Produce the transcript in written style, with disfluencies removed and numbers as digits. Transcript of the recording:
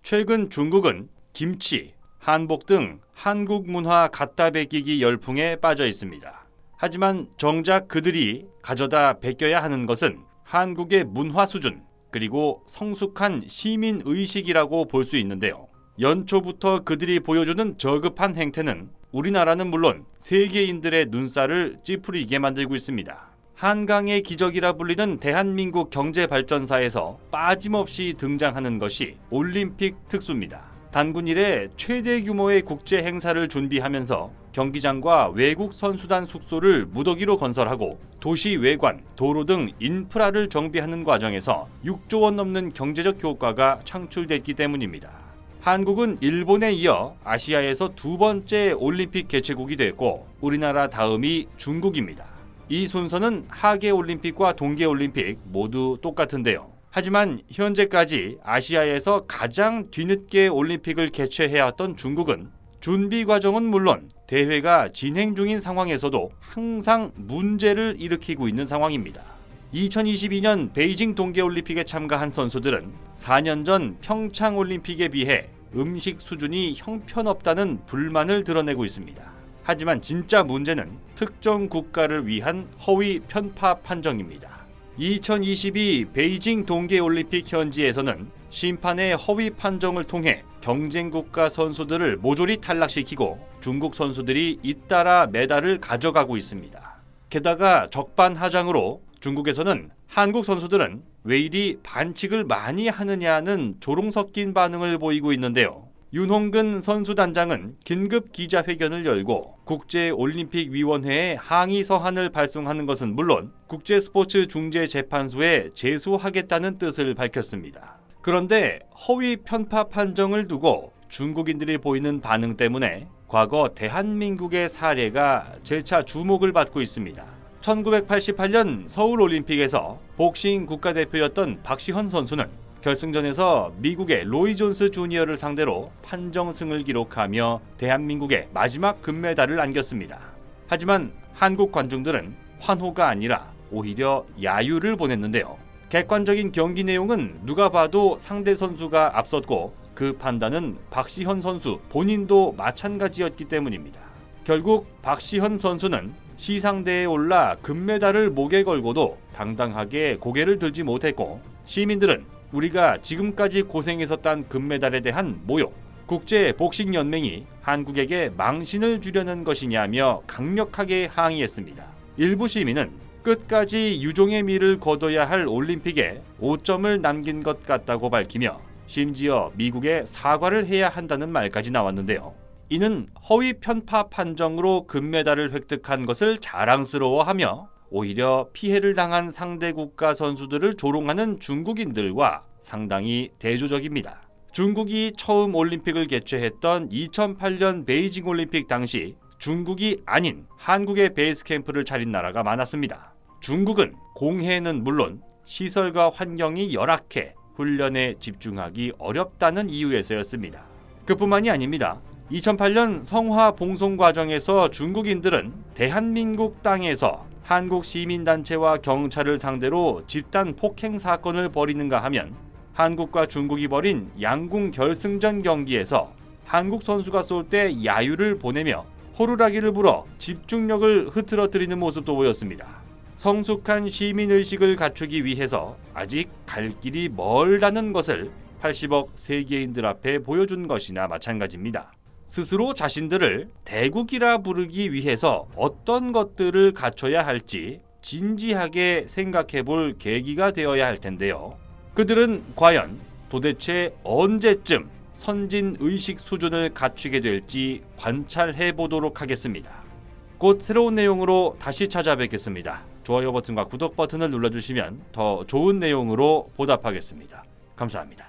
최근 중국은 김치, 한복 등 한국 문화 갖다 베끼기 열풍에 빠져 있습니다. 하지만 정작 그들이 가져다 베껴야 하는 것은 한국의 문화 수준, 그리고 성숙한 시민 의식이라고 볼 수 있는데요. 연초부터 그들이 보여주는 저급한 행태는 우리나라는 물론 세계인들의 눈살을 찌푸리게 만들고 있습니다. 한강의 기적이라 불리는 대한민국 경제발전사에서 빠짐없이 등장하는 것이 올림픽 특수입니다. 단군 이래 최대 규모의 국제 행사를 준비하면서 경기장과 외국 선수단 숙소를 무더기로 건설하고 도시 외관, 도로 등 인프라를 정비하는 과정에서 6조 원 넘는 경제적 효과가 창출됐기 때문입니다. 한국은 일본에 이어 아시아에서 두 번째 올림픽 개최국이 됐고 우리나라 다음이 중국입니다. 이 순서는 하계올림픽과 동계올림픽 모두 똑같은데요. 하지만 현재까지 아시아에서 가장 뒤늦게 올림픽을 개최해왔던 중국은 준비 과정은 물론 대회가 진행 중인 상황에서도 항상 문제를 일으키고 있는 상황입니다. 2022년 베이징 동계올림픽에 참가한 선수들은 4년 전 평창올림픽에 비해 음식 수준이 형편없다는 불만을 드러내고 있습니다. 하지만 진짜 문제는 특정 국가를 위한 허위 편파 판정입니다. 2022 베이징 동계올림픽 현지에서는 심판의 허위 판정을 통해 경쟁국가 선수들을 모조리 탈락시키고 중국 선수들이 잇따라 메달을 가져가고 있습니다. 게다가 적반하장으로 중국에서는 한국 선수들은 왜 이리 반칙을 많이 하느냐는 조롱 섞인 반응을 보이고 있는데요. 윤홍근 선수단장은 긴급 기자회견을 열고 국제올림픽위원회에 항의 서한을 발송하는 것은 물론 국제스포츠중재재판소에 제소하겠다는 뜻을 밝혔습니다. 그런데 허위 편파 판정을 두고 중국인들이 보이는 반응 때문에 과거 대한민국의 사례가 재차 주목을 받고 있습니다. 1988년 서울올림픽에서 복싱 국가대표였던 박시헌 선수는 결승전에서 미국의 로이 존스 주니어를 상대로 판정승을 기록하며 대한민국의 마지막 금메달을 안겼습니다. 하지만 한국 관중들은 환호가 아니라 오히려 야유를 보냈는데요. 객관적인 경기 내용은 누가 봐도 상대 선수가 앞섰고 그 판단은 박시헌 선수 본인도 마찬가지였기 때문입니다. 결국 박시헌 선수는 시상대에 올라 금메달을 목에 걸고도 당당하게 고개를 들지 못했고 시민들은 우리가 지금까지 고생해서 딴 금메달에 대한 모욕, 국제복싱연맹이 한국에게 망신을 주려는 것이냐며 강력하게 항의했습니다. 일부 시민은 끝까지 유종의 미를 거둬야 할 올림픽에 5점을 남긴 것 같다고 밝히며 심지어 미국에 사과를 해야 한다는 말까지 나왔는데요. 이는 허위 편파 판정으로 금메달을 획득한 것을 자랑스러워하며 오히려 피해를 당한 상대 국가 선수들을 조롱하는 중국인들과 상당히 대조적입니다. 중국이 처음 올림픽을 개최했던 2008년 베이징 올림픽 당시 중국이 아닌 한국의 베이스 캠프를 차린 나라가 많았습니다. 중국은 공해는 물론 시설과 환경이 열악해 훈련에 집중하기 어렵다는 이유에서였습니다. 그뿐만이 아닙니다. 2008년 성화 봉송 과정에서 중국인들은 대한민국 땅에서 한국 시민단체와 경찰을 상대로 집단 폭행 사건을 벌이는가 하면 한국과 중국이 벌인 양궁 결승전 경기에서 한국 선수가 쏠 때 야유를 보내며 호루라기를 불어 집중력을 흐트러뜨리는 모습도 보였습니다. 성숙한 시민의식을 갖추기 위해서 아직 갈 길이 멀다는 것을 80억 세계인들 앞에 보여준 것이나 마찬가지입니다. 스스로 자신들을 대국이라 부르기 위해서 어떤 것들을 갖춰야 할지 진지하게 생각해 볼 계기가 되어야 할 텐데요. 그들은 과연 도대체 언제쯤 선진의식 수준을 갖추게 될지 관찰해 보도록 하겠습니다. 곧 새로운 내용으로 다시 찾아뵙겠습니다. 좋아요 버튼과 구독 버튼을 눌러주시면 더 좋은 내용으로 보답하겠습니다. 감사합니다.